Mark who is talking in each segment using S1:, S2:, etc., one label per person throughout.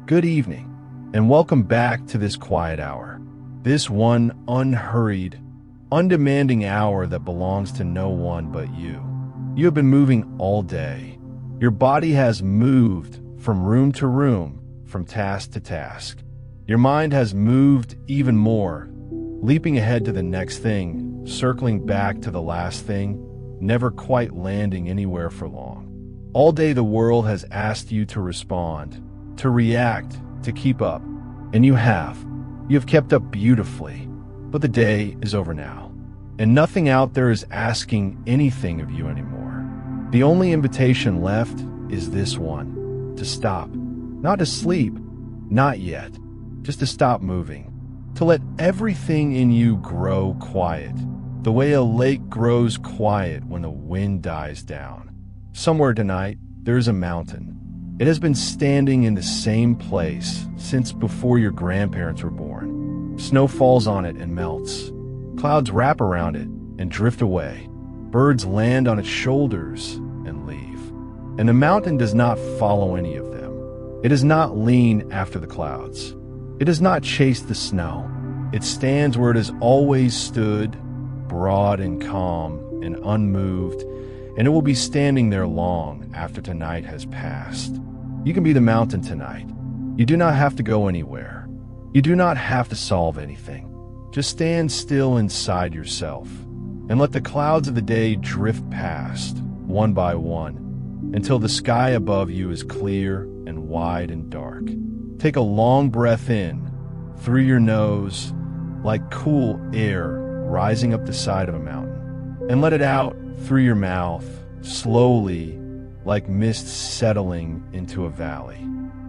S1: good evening, and welcome back to this quiet hour. This one unhurried, undemanding hour that belongs to no one but you. You have been moving all day. Your body has moved from room to room, from task to task. Your mind has moved even more, leaping ahead to the next thing, circling back to the last thing, never quite landing anywhere for long. All day the world has asked you to respond, to react, to keep up. And you have. You have kept up beautifully. But the day is over now. And nothing out there is asking anything of you anymore. The only invitation left is this one, to stop. Not to sleep, not yet. Just to stop moving. To let everything in you grow quiet. The way a lake grows quiet when the wind dies down. Somewhere tonight, there is a mountain. It has been standing in the same place since before your grandparents were born. Snow falls on it and melts. Clouds wrap around it and drift away. Birds land on its shoulders and leave. And the mountain does not follow any of them. It does not lean after the clouds. It does not chase the snow. It stands where it has always stood, broad and calm and unmoved, and it will be standing there long after tonight has passed. You can be the mountain tonight. You do not have to go anywhere. You do not have to solve anything. Just stand still inside yourself and let the clouds of the day drift past, one by one, until the sky above you is clear and wide and dark. Take a long breath in, through your nose, like cool air rising up the side of a mountain, and let it out through your mouth, slowly, like mist settling into a valley.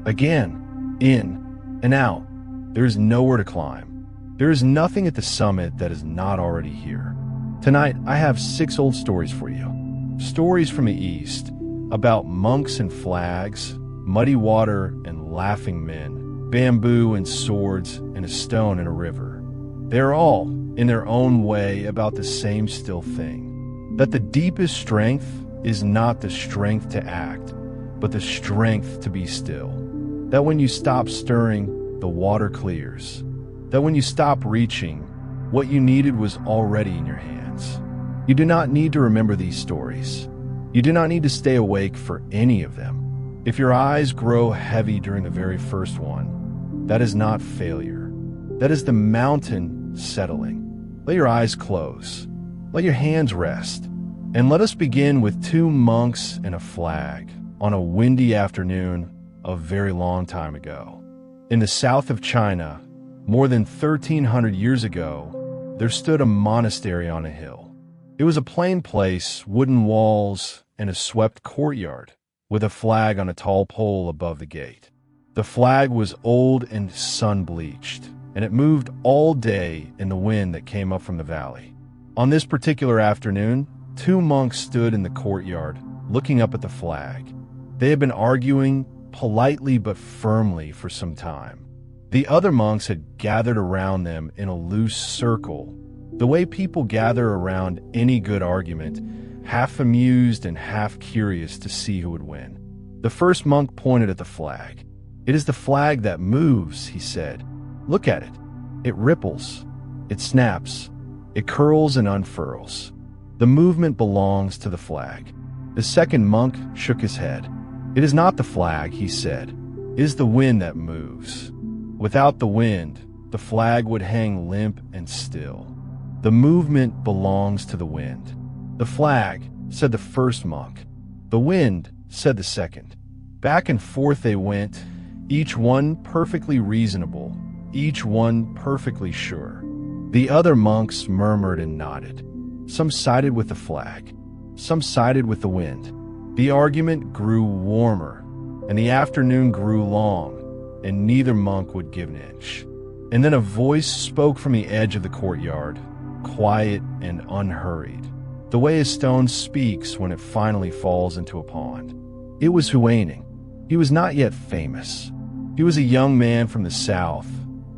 S1: Again, in and out. There is nowhere to climb. There is nothing at the summit that is not already here. Tonight, I have 6 old stories for you. Stories from the East about monks and flags, muddy water and laughing men, bamboo and swords and a stone in a river. They are all, in their own way, about the same still thing. That the deepest strength is not the strength to act, but the strength to be still. That when you stop stirring, the water clears. That when you stop reaching, what you needed was already in your hands. You do not need to remember these stories. You do not need to stay awake for any of them. If your eyes grow heavy during the very first one, that is not failure. That is the mountain settling. Let your eyes close. Let your hands rest. And let us begin with 2 monks and a flag on a windy afternoon a very long time ago. In the south of China, more than 1,300 years ago, there stood a monastery on a hill. It was a plain place, wooden walls, and a swept courtyard, with a flag on a tall pole above the gate. The flag was old and sun-bleached, and it moved all day in the wind that came up from the valley. On this particular afternoon, 2 monks stood in the courtyard, looking up at the flag. They had been arguing politely but firmly for some time. The other monks had gathered around them in a loose circle, the way people gather around any good argument, half amused and half curious to see who would win. The first monk pointed at the flag. "It is the flag that moves," he said. "Look at it. It ripples. It snaps. It curls and unfurls. The movement belongs to the flag." The second monk shook his head. "It is not the flag," he said. "It is the wind that moves. Without the wind, the flag would hang limp and still. The movement belongs to the wind." "The flag," said the first monk. "The wind," said the second. Back and forth they went, each one perfectly reasonable, each one perfectly sure. The other monks murmured and nodded. Some sided with the flag, some sided with the wind. The argument grew warmer, and the afternoon grew long, and neither monk would give an inch. And then a voice spoke from the edge of the courtyard, quiet and unhurried, the way a stone speaks when it finally falls into a pond. It was Huaining. He was not yet famous. He was a young man from the south,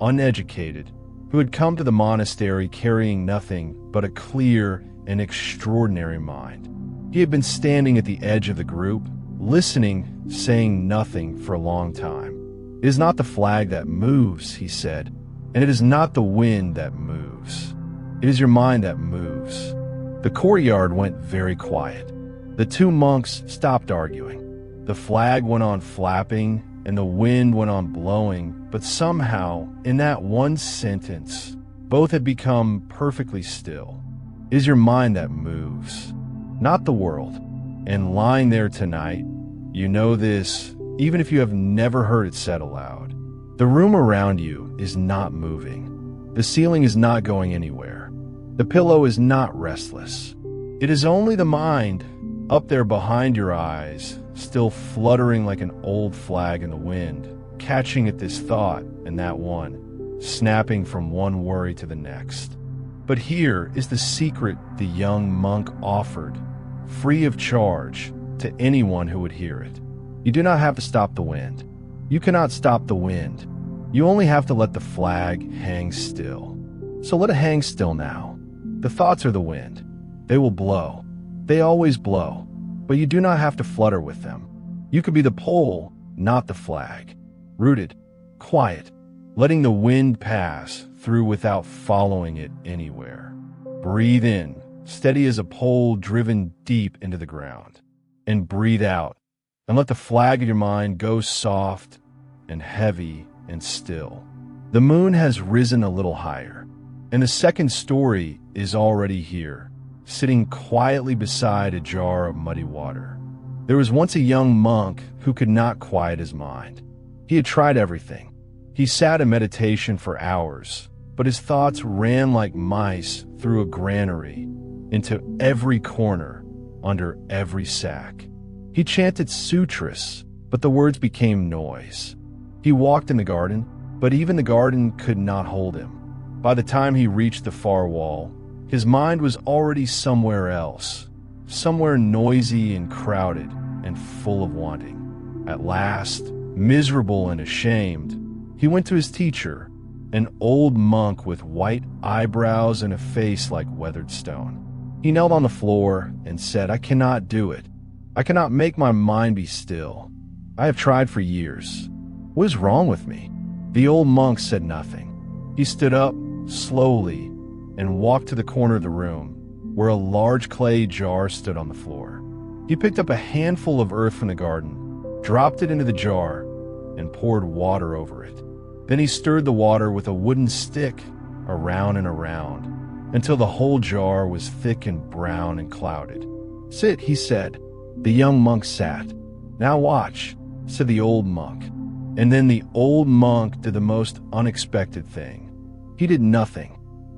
S1: uneducated, who had come to the monastery carrying nothing but a clear and extraordinary mind. He had been standing at the edge of the group, listening, saying nothing for a long time. It is not the flag that moves, he said, and it is not the wind that moves. It is your mind that moves. The courtyard went very quiet. The two monks stopped arguing. The flag went on flapping, and the wind went on blowing, but somehow, in that one sentence, both had become perfectly still. It is your mind that moves, not the world. And lying there tonight, you know this, even if you have never heard it said aloud. The room around you is not moving. The ceiling is not going anywhere. The pillow is not restless. It is only the mind, up there behind your eyes, still fluttering like an old flag in the wind, catching at this thought and that one, snapping from one worry to the next. But here is the secret the young monk offered, free of charge, to anyone who would hear it. You do not have to stop the wind. You cannot stop the wind. You only have to let the flag hang still. So let it hang still now. The thoughts are the wind. They will blow. They always blow. But you do not have to flutter with them. You could be the pole, not the flag. Rooted, quiet, letting the wind pass through without following it anywhere. Breathe in, steady as a pole driven deep into the ground. And breathe out, and let the flag of your mind go soft and heavy and still. The moon has risen a little higher, and the second story is already here, sitting quietly beside a jar of muddy water. There was once a young monk who could not quiet his mind. He had tried everything. He sat in meditation for hours, but his thoughts ran like mice through a granary, into every corner, under every sack. He chanted sutras, but the words became noise. He walked in the garden, but even the garden could not hold him. By the time he reached the far wall, his mind was already somewhere else, somewhere noisy and crowded and full of wanting. At last, miserable and ashamed, he went to his teacher, an old monk with white eyebrows and a face like weathered stone. He knelt on the floor and said, "I cannot do it. I cannot make my mind be still. I have tried for years. What is wrong with me?" The old monk said nothing. He stood up slowly and walked to the corner of the room, where a large clay jar stood on the floor. He picked up a handful of earth from the garden, dropped it into the jar, and poured water over it. Then he stirred the water with a wooden stick around and around, until the whole jar was thick and brown and clouded. "Sit," he said. The young monk sat. "Now watch," said the old monk. And then the old monk did the most unexpected thing. He did nothing.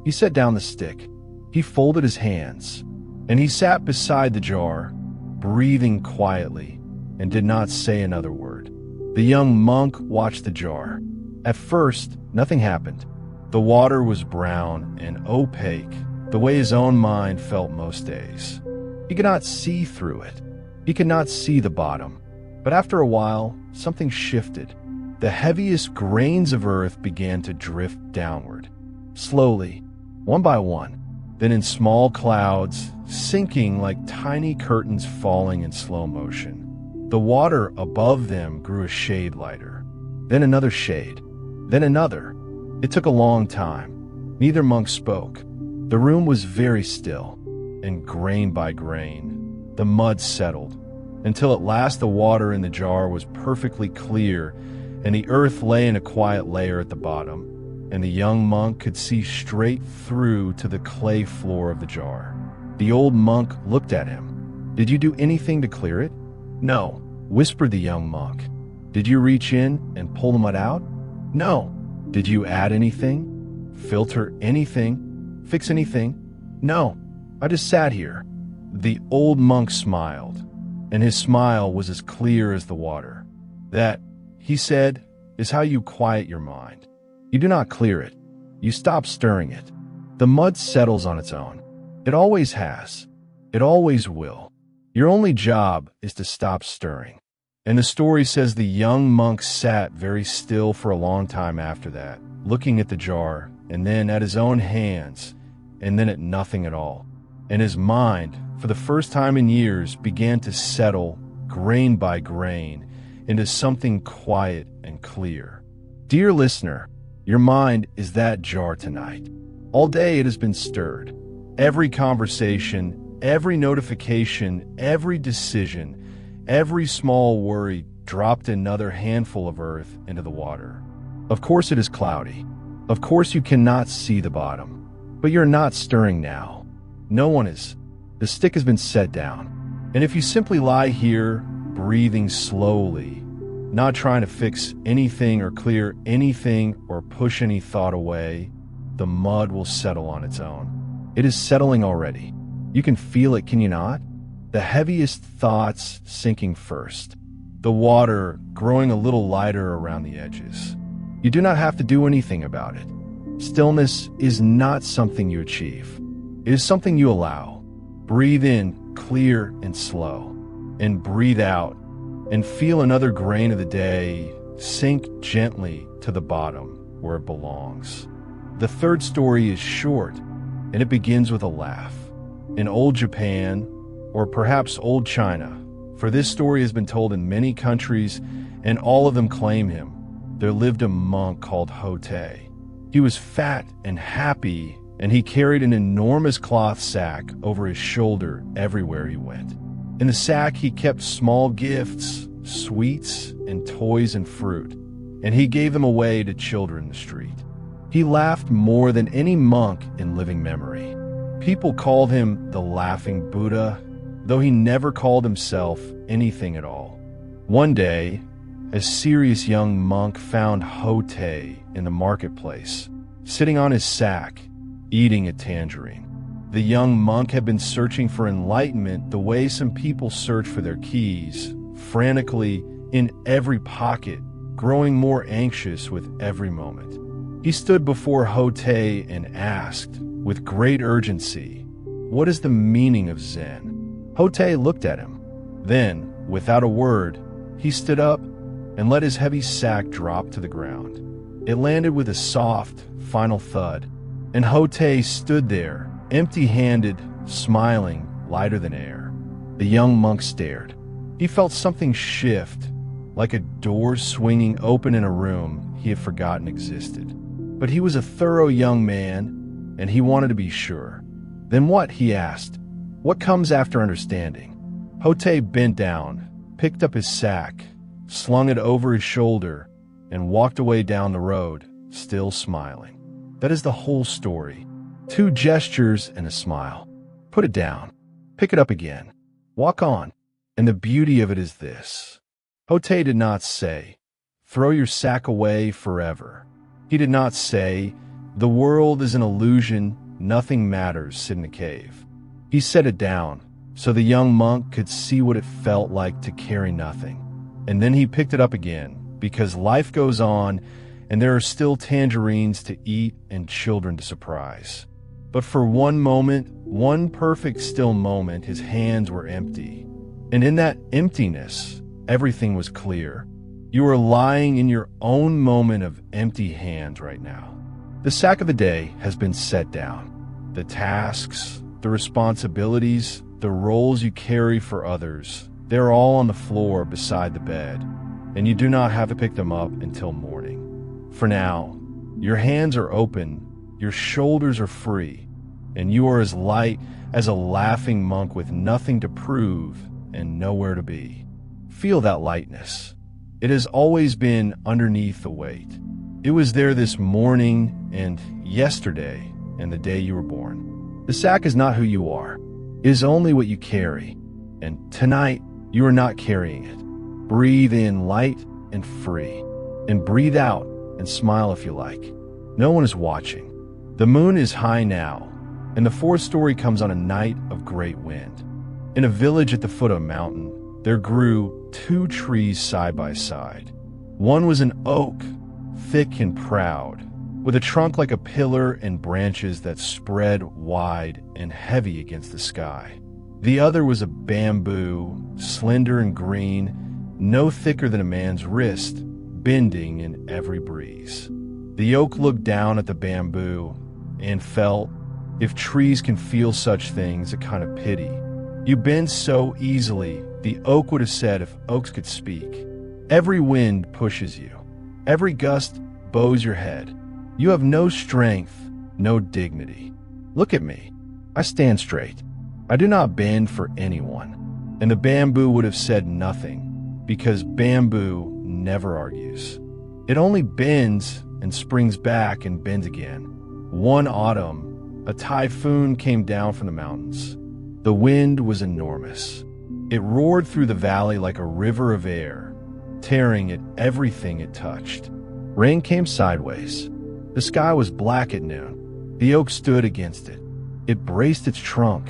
S1: He set down the stick. He folded his hands, and he sat beside the jar, breathing quietly, and did not say another word. The young monk watched the jar. At first, nothing happened. The water was brown and opaque, the way his own mind felt most days. He could not see through it. He could not see the bottom. But after a while, something shifted. The heaviest grains of earth began to drift downward, slowly, one by one, then in small clouds, sinking like tiny curtains falling in slow motion. The water above them grew a shade lighter, then another shade, then another. It took a long time. Neither monk spoke. The room was very still, and grain by grain, the mud settled, until at last the water in the jar was perfectly clear, and the earth lay in a quiet layer at the bottom, and the young monk could see straight through to the clay floor of the jar. The old monk looked at him. "Did you do anything to clear it?" "No," whispered the young monk. "Did you reach in and pull the mud out?" "No." "Did you add anything? Filter anything? Fix anything?" "No. I just sat here." The old monk smiled, and his smile was as clear as the water. "That," he said, "is how you quiet your mind. You do not clear it. You stop stirring it. The mud settles on its own. It always has. It always will. Your only job is to stop stirring." And the story says the young monk sat very still for a long time after that, looking at the jar, and then at his own hands, and then at nothing at all. And his mind, for the first time in years, began to settle, grain by grain, into something quiet and clear. Dear listener, your mind is that jar tonight. All day it has been stirred. Every conversation, every notification, every decision, every small worry dropped another handful of earth into the water. Of course it is cloudy. Of course you cannot see the bottom. But you're not stirring now. No one is. The stick has been set down. And if you simply lie here, breathing slowly, not trying to fix anything or clear anything or push any thought away, the mud will settle on its own. It is settling already. You can feel it, can you not? The heaviest thoughts sinking first. The water growing a little lighter around the edges. You do not have to do anything about it. Stillness is not something you achieve. It is something you allow. Breathe in, clear and slow, and breathe out, and feel another grain of the day sink gently to the bottom where it belongs. The third story is short, and it begins with a laugh. In old Japan, or perhaps old China, for this story has been told in many countries, and all of them claim him, there lived a monk called Hote. He was fat and happy, and he carried an enormous cloth sack over his shoulder everywhere he went. In the sack he kept small gifts, sweets, and toys and fruit, and he gave them away to children in the street. He laughed more than any monk in living memory. People called him the Laughing Buddha, though he never called himself anything at all. One day, a serious young monk found Hote in the marketplace, sitting on his sack, eating a tangerine. The young monk had been searching for enlightenment the way some people search for their keys, frantically in every pocket, growing more anxious with every moment. He stood before Hote and asked, with great urgency, "What is the meaning of Zen?" Hote looked at him. Then, without a word, he stood up and let his heavy sack drop to the ground. It landed with a soft, final thud, and Hote stood there, empty-handed, smiling, lighter than air. The young monk stared. He felt something shift, like a door swinging open in a room he had forgotten existed. But he was a thorough young man, and he wanted to be sure. Then what, he asked. What comes after understanding? Hote bent down, picked up his sack, slung it over his shoulder, and walked away down the road, still smiling. That is the whole story. 2 gestures and a smile. Put it down. Pick it up again. Walk on. And the beauty of it is this. Hote did not say, "Throw your sack away forever." He did not say, "The world is an illusion, nothing matters, sit in a cave." He set it down, so the young monk could see what it felt like to carry nothing. And then he picked it up again, because life goes on, and there are still tangerines to eat and children to surprise. But for one moment, one perfect still moment, his hands were empty. And in that emptiness, everything was clear. You are lying in your own moment of empty hands right now. The sack of the day has been set down. The tasks, the responsibilities, the roles you carry for others, they're all on the floor beside the bed, and you do not have to pick them up until morning. For now, your hands are open, your shoulders are free, and you are as light as a laughing monk with nothing to prove and nowhere to be. Feel that lightness. It has always been underneath the weight. It was there this morning and yesterday and the day you were born. The sack is not who you are. It is only what you carry. And tonight, you are not carrying it. Breathe in light and free. And breathe out and smile if you like. No one is watching. The moon is high now, and the 4th story comes on a night of great wind. In a village at the foot of a mountain, there grew 2 trees side by side. One was an oak, thick and proud, with a trunk like a pillar and branches that spread wide and heavy against the sky. The other was a bamboo, slender and green, no thicker than a man's wrist, bending in every breeze. The oak looked down at the bamboo and felt, if trees can feel such things, a kind of pity. You bend so easily, the oak would have said if oaks could speak. Every wind pushes you. Every gust bows your head. You have no strength, no dignity. Look at me. I stand straight. I do not bend for anyone. And the bamboo would have said nothing, because bamboo never argues. It only bends and springs back and bends again. One autumn, a typhoon came down from the mountains. The wind was enormous. It roared through the valley like a river of air, tearing at everything it touched. Rain came sideways. The sky was black at noon. The oak stood against it. It braced its trunk.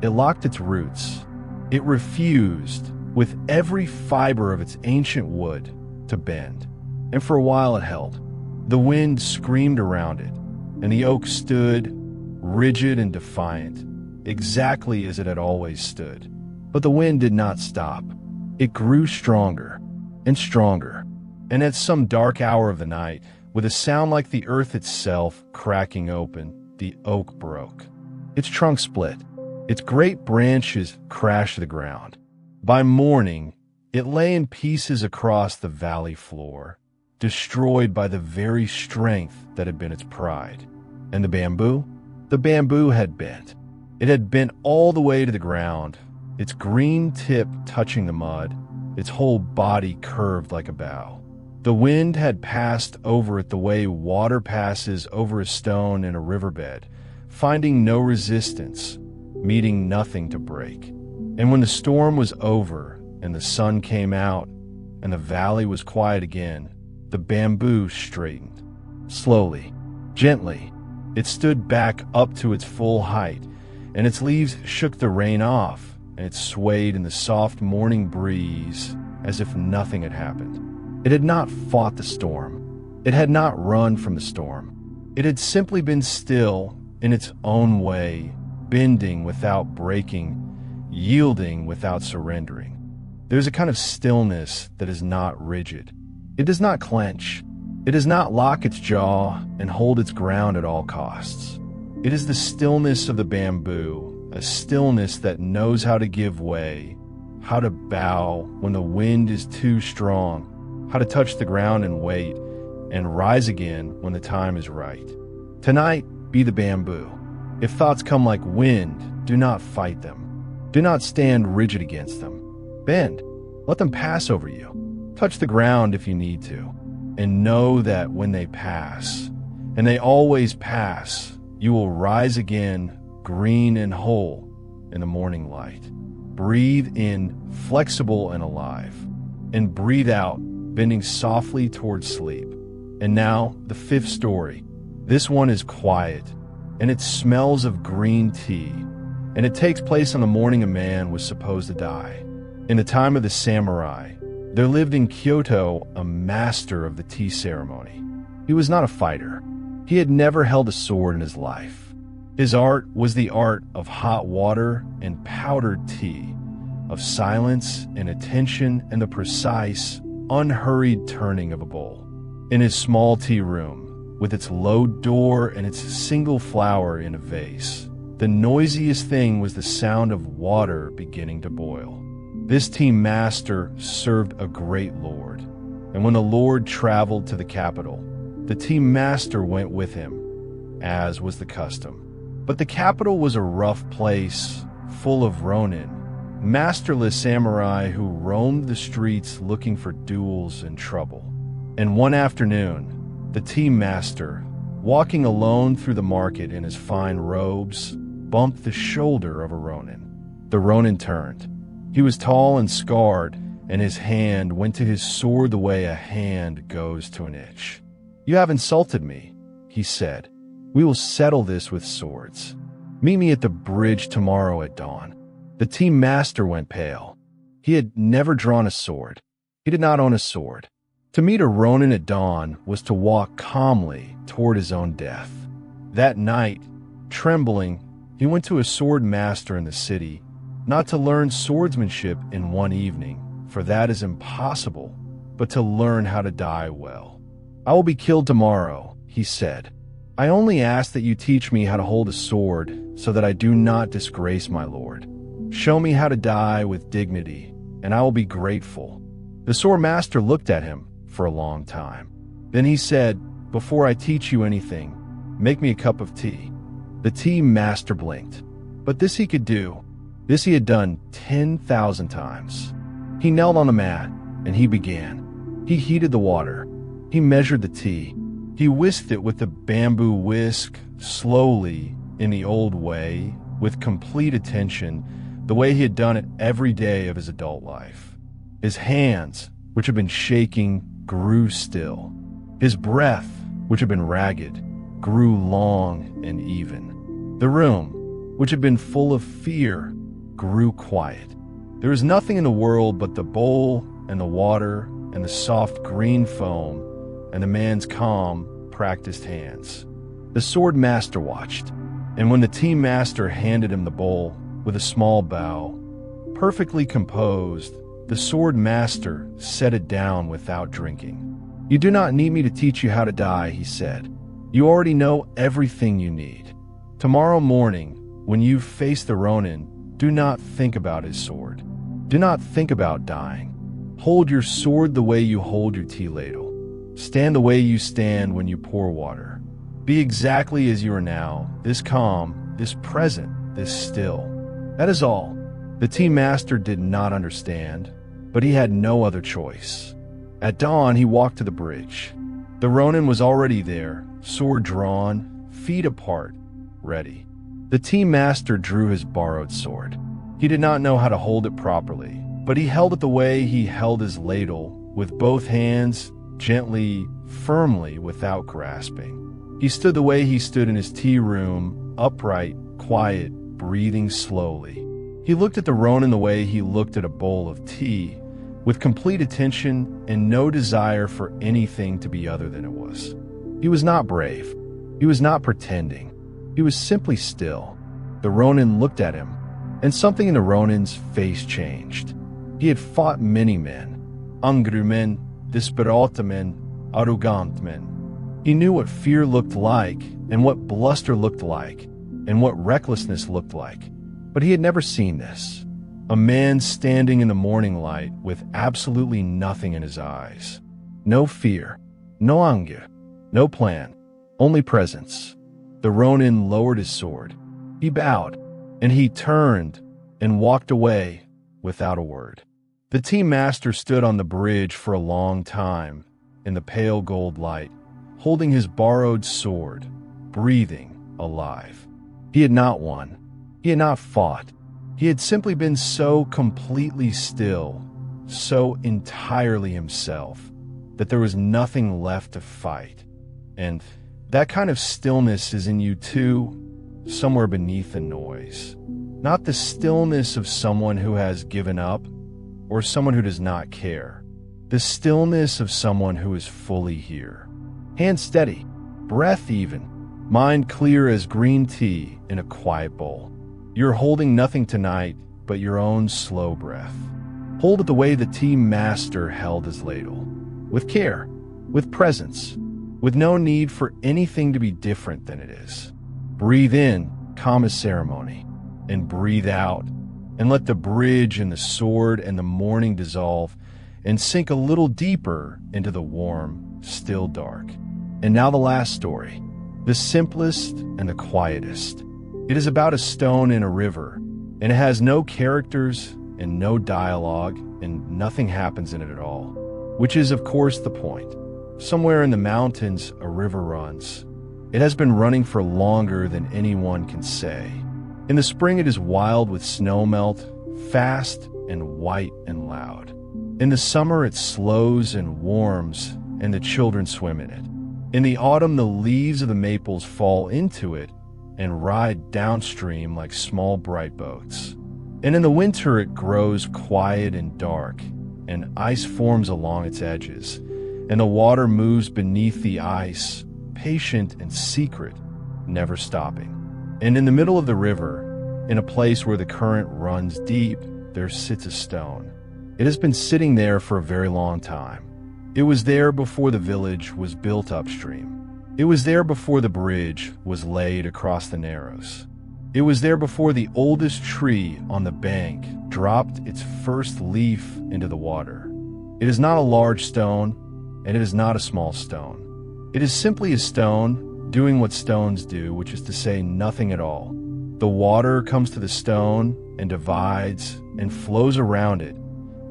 S1: It locked its roots. It refused, with every fiber of its ancient wood, to bend. And for a while it held. The wind screamed around it, and the oak stood, rigid and defiant, exactly as it had always stood. But the wind did not stop. It grew stronger and stronger, and at some dark hour of the night, with a sound like the earth itself cracking open, the oak broke. Its trunk split. Its great branches crashed to the ground. By morning, it lay in pieces across the valley floor, destroyed by the very strength that had been its pride. And the bamboo? The bamboo had bent. It had bent all the way to the ground, its green tip touching the mud, its whole body curved like a bow. The wind had passed over it the way water passes over a stone in a riverbed, finding no resistance, meeting nothing to break. And when the storm was over and the sun came out and the valley was quiet again, the bamboo straightened. Slowly, gently, it stood back up to its full height, and its leaves shook the rain off, and it swayed in the soft morning breeze as if nothing had happened. It had not fought the storm. It had not run from the storm. It had simply been still in its own way, bending without breaking, yielding without surrendering. There is a kind of stillness that is not rigid. It does not clench. It does not lock its jaw and hold its ground at all costs. It is the stillness of the bamboo, a stillness that knows how to give way, how to bow when the wind is too strong, how to touch the ground and wait, and rise again when the time is right. Tonight, be the bamboo. If thoughts come like wind, do not fight them. Do not stand rigid against them. Bend. Let them pass over you. Touch the ground if you need to. And know that when they pass, and they always pass, you will rise again, green and whole, in the morning light. Breathe in, flexible and alive. And breathe out, bending softly towards sleep. And now, the fifth story. This one is quiet, and it smells of green tea, and it takes place on the morning a man was supposed to die. In the time of the samurai, there lived in Kyoto a master of the tea ceremony. He was not a fighter. He had never held a sword in his life. His art was the art of hot water and powdered tea, of silence and attention and the precise, unhurried turning of a bowl. In his small tea room, with its low door and its single flower in a vase, the noisiest thing was the sound of water beginning to boil. This tea master served a great lord, and when the lord traveled to the capital, the tea master went with him, as was the custom. But the capital was a rough place, full of ronin, masterless samurai who roamed the streets looking for duels and trouble. And one afternoon, the tea master, walking alone through the market in his fine robes, bumped the shoulder of a ronin. The ronin turned. He was tall and scarred, and his hand went to his sword the way a hand goes to an itch. "You have insulted me," he said. "We will settle this with swords. Meet me at the bridge tomorrow at dawn." The tea master went pale. He had never drawn a sword. He did not own a sword. To meet a ronin at dawn was to walk calmly toward his own death. That night, trembling, he went to a sword master in the city, not to learn swordsmanship in one evening, for that is impossible, but to learn how to die well. "I will be killed tomorrow," he said. "I only ask that you teach me how to hold a sword so that I do not disgrace my lord. Show me how to die with dignity, and I will be grateful." The sword master looked at him for a long time. Then he said, "Before I teach you anything, make me a cup of tea." The tea master blinked. But this he could do. This he had done 10,000 times. He knelt on the mat, and he began. He heated the water. He measured the tea. He whisked it with the bamboo whisk, slowly, in the old way, with complete attention, the way he had done it every day of his adult life. His hands, which had been shaking, grew still. His breath, which had been ragged, grew long and even. The room, which had been full of fear, grew quiet. There was nothing in the world but the bowl and the water and the soft green foam and the man's calm, practiced hands. The sword master watched, and when the tea master handed him the bowl with a small bow, perfectly composed, the sword master set it down without drinking. "You do not need me to teach you how to die," he said. "You already know everything you need. Tomorrow morning, when you face the Ronin, do not think about his sword. Do not think about dying. Hold your sword the way you hold your tea ladle. Stand the way you stand when you pour water. Be exactly as you are now, this calm, this present, this still. That is all." The tea master did not understand, but he had no other choice. At dawn, he walked to the bridge. The Ronin was already there, sword drawn, feet apart, ready. The tea master drew his borrowed sword. He did not know how to hold it properly, but he held it the way he held his ladle, with both hands, gently, firmly, without grasping. He stood the way he stood in his tea room, upright, quiet, breathing slowly. He looked at the Ronin the way he looked at a bowl of tea, with complete attention and no desire for anything to be other than it was. He was not brave. He was not pretending. He was simply still. The Ronin looked at him, and something in the Ronin's face changed. He had fought many men, angry men, desperate men, arrogant men. He knew what fear looked like, and what bluster looked like, and what recklessness looked like. But he had never seen this. A man standing in the morning light with absolutely nothing in his eyes. No fear, no anger, no plan, only presence. The Ronin lowered his sword. He bowed, and he turned and walked away without a word. The tea master stood on the bridge for a long time in the pale gold light, holding his borrowed sword, breathing, alive. He had not won. He had not fought. He had simply been so completely still, so entirely himself, that there was nothing left to fight. And that kind of stillness is in you too, somewhere beneath the noise. Not the stillness of someone who has given up or someone who does not care. The stillness of someone who is fully here. Hand steady, breath even, mind clear as green tea in a quiet bowl. You're holding nothing tonight but your own slow breath. Hold it the way the tea master held his ladle. With care, with presence, with no need for anything to be different than it is. Breathe in, calm as ceremony, and breathe out, and let the bridge and the sword and the morning dissolve and sink a little deeper into the warm, still dark. And now the last story, the simplest and the quietest. It is about a stone in a river, and it has no characters and no dialogue, and nothing happens in it at all, which is, of course, the point. Somewhere in the mountains, a river runs. It has been running for longer than anyone can say. In the spring, it is wild with snowmelt, fast and white and loud. In the summer, it slows and warms, and the children swim in it. In the autumn, the leaves of the maples fall into it and ride downstream like small bright boats. And in the winter, it grows quiet and dark, and ice forms along its edges, and the water moves beneath the ice, patient and secret, never stopping. And in the middle of the river, in a place where the current runs deep, there sits a stone. It has been sitting there for a very long time. It was there before the village was built upstream. It was there before the bridge was laid across the narrows. It was there before the oldest tree on the bank dropped its first leaf into the water. It is not a large stone, and it is not a small stone. It is simply a stone doing what stones do, which is to say nothing at all. The water comes to the stone and divides and flows around it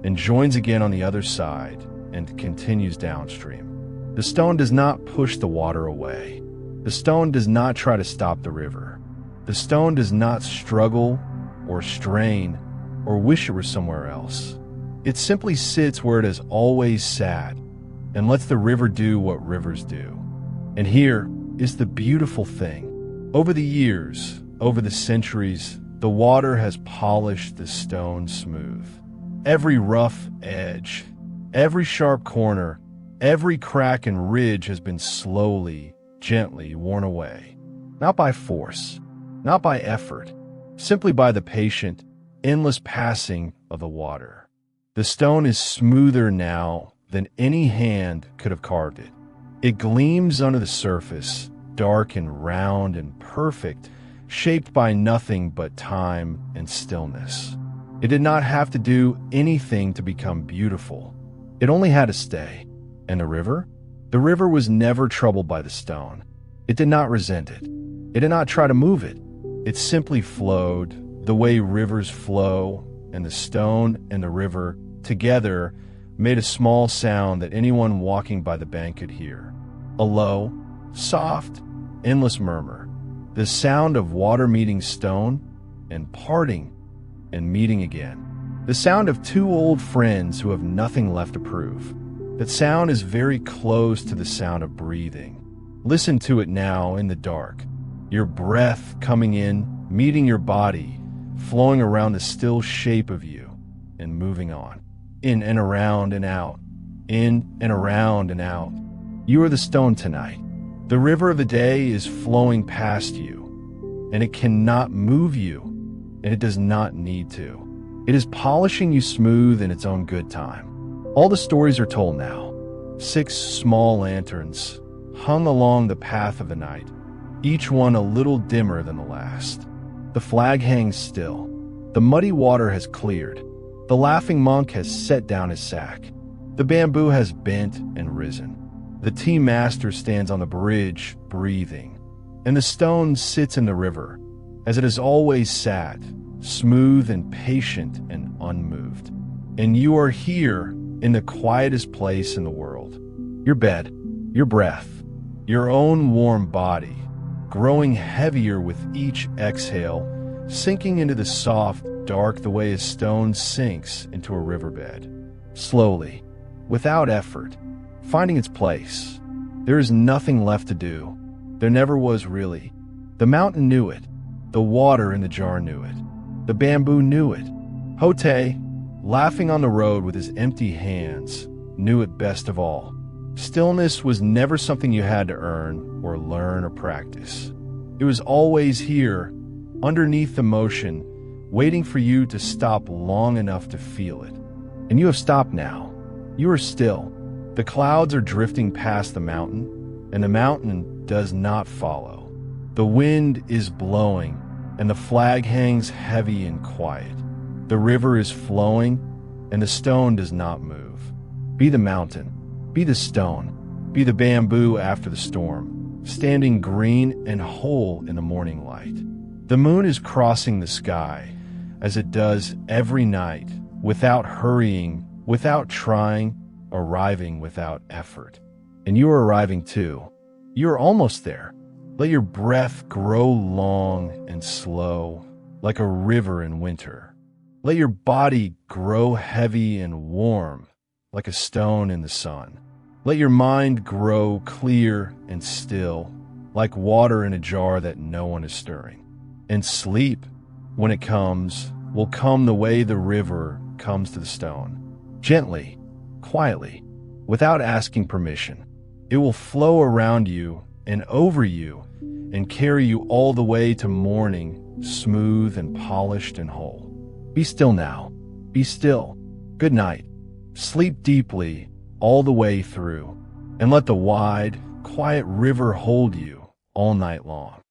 S1: and joins again on the other side and continues downstream. The stone does not push the water away. The stone does not try to stop the river. The stone does not struggle or strain or wish it were somewhere else. It simply sits where it has always sat and lets the river do what rivers do. And here is the beautiful thing. Over the years, over the centuries, the water has polished the stone smooth. Every rough edge, every sharp corner, every crack and ridge has been slowly, gently worn away. Not by force, not by effort, simply by the patient, endless passing of the water. The stone is smoother now than any hand could have carved it. It gleams under the surface, dark and round and perfect, shaped by nothing but time and stillness. It did not have to do anything to become beautiful. It only had to stay. And the river? The river was never troubled by the stone. It did not resent it. It did not try to move it. It simply flowed the way rivers flow, and the stone and the river together made a small sound that anyone walking by the bank could hear. A low, soft, endless murmur. The sound of water meeting stone and parting and meeting again. The sound of two old friends who have nothing left to prove. That sound is very close to the sound of breathing. Listen to it now in the dark. Your breath coming in, meeting your body, flowing around the still shape of you, and moving on. In and around and out. In and around and out. You are the stone tonight. The river of the day is flowing past you, and it cannot move you, and it does not need to. It is polishing you smooth in its own good time. All the stories are told now. 6 small lanterns hung along the path of the night, each one a little dimmer than the last. The flag hangs still. The muddy water has cleared. The laughing monk has set down his sack. The bamboo has bent and risen. The tea master stands on the bridge, breathing, and the stone sits in the river, as it has always sat, smooth and patient and unmoved. And you are here in the quietest place in the world. Your bed, your breath, your own warm body, growing heavier with each exhale, sinking into the soft, dark the way a stone sinks into a riverbed. Slowly, without effort, finding its place. There is nothing left to do. There never was really. The mountain knew it. The water in the jar knew it. The bamboo knew it. Hote, laughing on the road with his empty hands, knew it best of all. Stillness was never something you had to earn or learn or practice. It was always here, underneath the motion, waiting for you to stop long enough to feel it. And you have stopped now. You are still. The clouds are drifting past the mountain, and the mountain does not follow. The wind is blowing, and the flag hangs heavy and quiet. The river is flowing, and the stone does not move. Be the mountain, be the stone, be the bamboo after the storm, standing green and whole in the morning light. The moon is crossing the sky, as it does every night, without hurrying, without trying, arriving without effort. And you are arriving too. You are almost there. Let your breath grow long and slow, like a river in winter. Let your body grow heavy and warm, like a stone in the sun. Let your mind grow clear and still, like water in a jar that no one is stirring. And sleep, when it comes, will come the way the river comes to the stone. Gently, quietly, without asking permission. It will flow around you and over you and carry you all the way to morning, smooth and polished and whole. Be still now. Be still. Good night. Sleep deeply all the way through, and let the wide, quiet river hold you all night long.